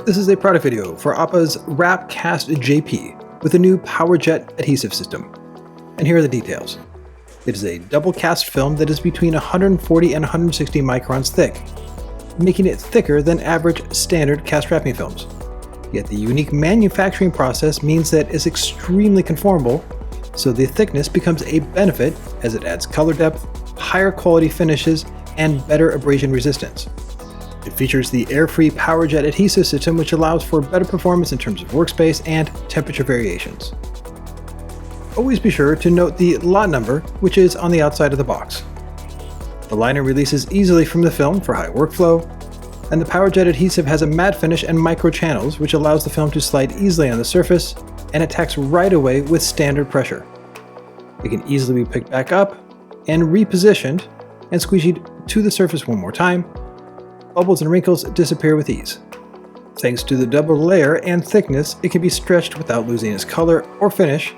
This is a product video for APA's Wrap Cast JP with a new PowerJet adhesive system. And here are the details. It is a double cast film that is between 140 and 160 microns thick, making it thicker than average standard cast wrapping films. Yet the unique manufacturing process means that it's extremely conformable, so the thickness becomes a benefit as it adds color depth, higher quality finishes, and better abrasion resistance. It features the air-free PowerJet adhesive system, which allows for better performance in terms of workspace and temperature variations. Always be sure to note the lot number, which is on the outside of the box. The liner releases easily from the film for high workflow, and the PowerJet adhesive has a matte finish and micro channels, which allows the film to slide easily on the surface and attacks right away with standard pressure. It can easily be picked back up and repositioned and squeegeed to the surface one more time. Bubbles and wrinkles disappear with ease. Thanks to the double layer and thickness, it can be stretched without losing its color or finish,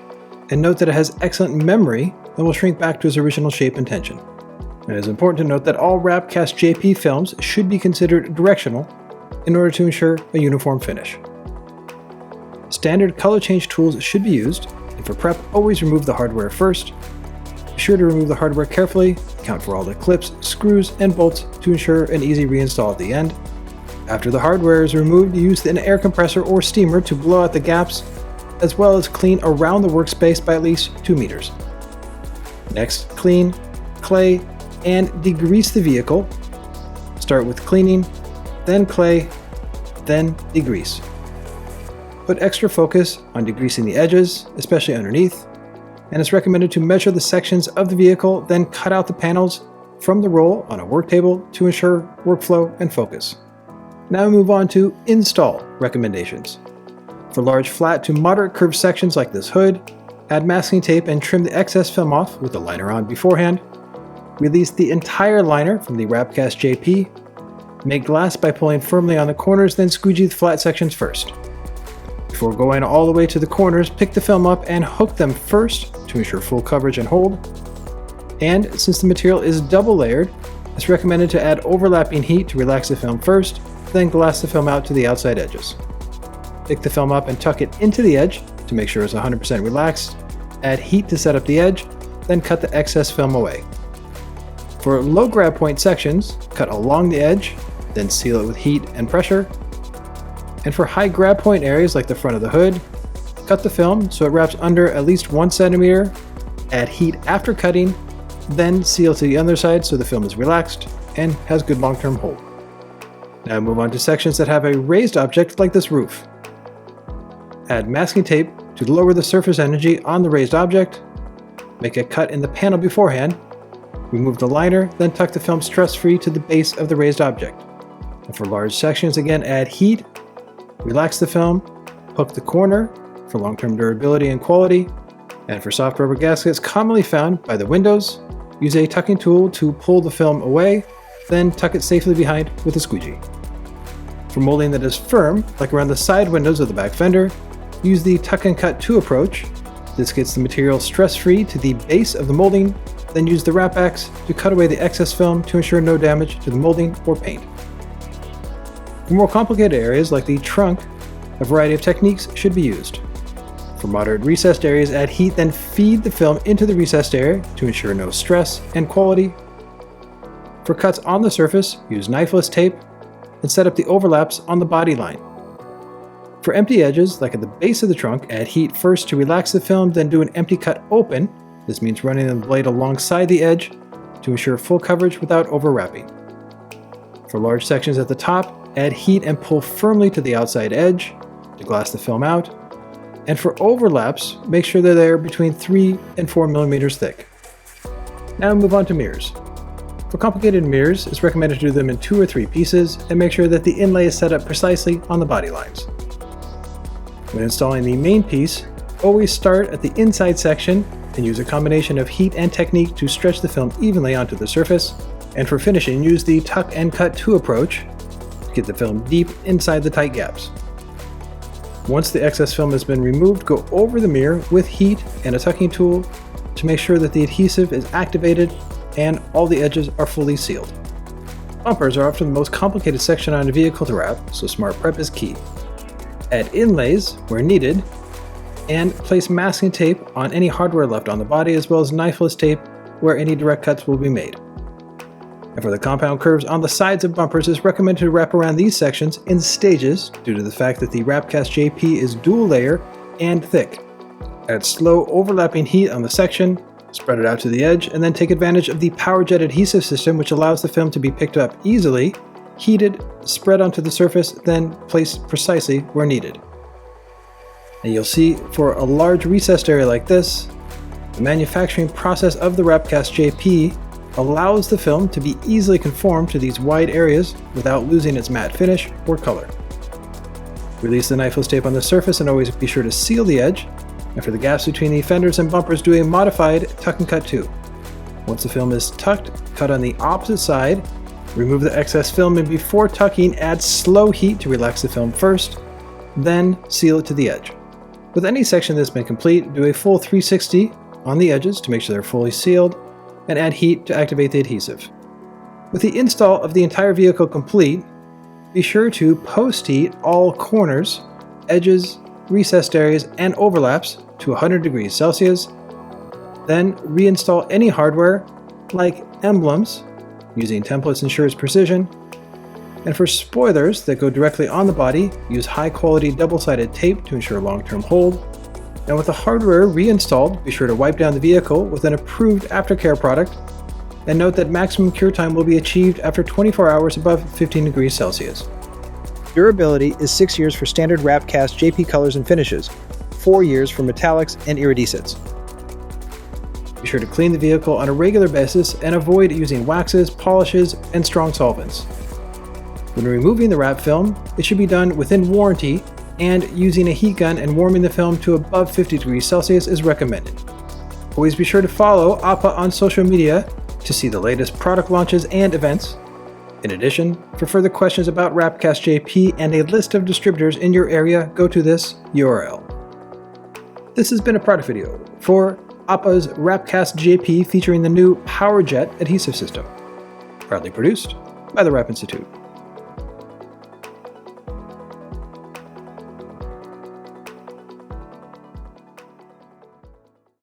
and note that it has excellent memory and will shrink back to its original shape and tension. It is important to note that all Wrap Cast JP films should be considered directional in order to ensure a uniform finish. Standard color change tools should be used, and for prep, always remove the hardware first. Be sure to remove the hardware carefully, account for all the clips, screws, and bolts to ensure an easy reinstall at the end. After the hardware is removed, use an air compressor or steamer to blow out the gaps, as well as clean around the workspace by at least 2 meters. Next, clean, clay, and degrease the vehicle. Start with cleaning, then clay, then degrease. Put extra focus on degreasing the edges, especially underneath, and it's recommended to measure the sections of the vehicle, then cut out the panels from the roll on a work table to ensure workflow and focus. Now move on to install recommendations. For large flat to moderate curved sections like this hood, add masking tape and trim the excess film off with the liner on beforehand. Release the entire liner from the Wrap Cast JP. Make glass by pulling firmly on the corners, then squeegee the flat sections first. Before going all the way to the corners, pick the film up and hook them first to ensure full coverage and hold. And since the material is double layered, it's recommended to add overlapping heat to relax the film first, then glass the film out to the outside edges. Pick the film up and tuck it into the edge to make sure it's 100% relaxed. Add heat to set up the edge, then cut the excess film away. For low grab point sections, cut along the edge, then seal it with heat and pressure. And for high grab point areas like the front of the hood, cut the film so it wraps under at least 1 centimeter, add heat after cutting, then seal to the other side so the film is relaxed and has good long-term hold. Now move on to sections that have a raised object like this roof. Add masking tape to lower the surface energy on the raised object. Make a cut in the panel beforehand. Remove the liner, then tuck the film stress-free to the base of the raised object. And for large sections, again, add heat. Relax the film, hook the corner for long-term durability and quality, and for soft rubber gaskets commonly found by the windows, use a tucking tool to pull the film away, then tuck it safely behind with a squeegee. For molding that is firm, like around the side windows of the back fender, use the tuck and cut 2 approach. This gets the material stress-free to the base of the molding, then use the wrap axe to cut away the excess film to ensure no damage to the molding or paint. For more complicated areas like the trunk, a variety of techniques should be used. For moderate recessed areas, add heat, then feed the film into the recessed area to ensure no stress and quality. For cuts on the surface, use knifeless tape and set up the overlaps on the body line. For empty edges, like at the base of the trunk, add heat first to relax the film, then do an empty cut open. This means running the blade alongside the edge to ensure full coverage without overwrapping. For large sections at the top, add heat and pull firmly to the outside edge to glass the film out. And for overlaps, make sure that they're between 3 and 4 millimeters thick. Now move on to mirrors. For complicated mirrors, it's recommended to do them in 2 or 3 pieces and make sure that the inlay is set up precisely on the body lines. When installing the main piece, always start at the inside section and use a combination of heat and technique to stretch the film evenly onto the surface. And for finishing, use the tuck and cut 2 approach. Get the film deep inside the tight gaps. Once the excess film has been removed, go over the mirror with heat and a tucking tool to make sure that the adhesive is activated and all the edges are fully sealed. Bumpers are often the most complicated section on a vehicle to wrap, so smart prep is key. Add inlays where needed, and place masking tape on any hardware left on the body, as well as knifeless tape where any direct cuts will be made. And for the compound curves on the sides of bumpers, it's recommended to wrap around these sections in stages due to the fact that the Wrapcast JP is dual layer and thick. Add slow overlapping heat on the section, spread it out to the edge, and then take advantage of the PowerJet adhesive system, which allows the film to be picked up easily, heated, spread onto the surface, then placed precisely where needed. And you'll see for a large recessed area like this, the manufacturing process of the Wrapcast JP allows the film to be easily conformed to these wide areas without losing its matte finish or color. Release the knifeless tape on the surface and always be sure to seal the edge. And for the gaps between the fenders and bumpers, do a modified tuck and cut too. Once the film is tucked, cut on the opposite side, remove the excess film, and before tucking, add slow heat to relax the film first, then seal it to the edge. With any section that's been complete, do a full 360 on the edges to make sure they're fully sealed, and add heat to activate the adhesive. With the install of the entire vehicle complete, be sure to post-heat all corners, edges, recessed areas, and overlaps to 100 degrees Celsius. Then reinstall any hardware, like emblems, using templates ensures precision. And for spoilers that go directly on the body, use high-quality double-sided tape to ensure long-term hold. And with the hardware reinstalled, be sure to wipe down the vehicle with an approved aftercare product, and note that maximum cure time will be achieved after 24 hours above 15 degrees Celsius. Durability is 6 years for standard Wrapcast JP colors and finishes, 4 years for metallics and iridescents. Be sure to clean the vehicle on a regular basis and avoid using waxes, polishes, and strong solvents. When removing the wrap film, it should be done within warranty, and using a heat gun and warming the film to above 50 degrees Celsius is recommended. Always be sure to follow APA on social media to see the latest product launches and events. In addition, for further questions about Wrapcast JP and a list of distributors in your area, go to this URL. This has been a product video for APA's Wrapcast JP featuring the new PowerJet adhesive system, proudly produced by the Wrap Institute.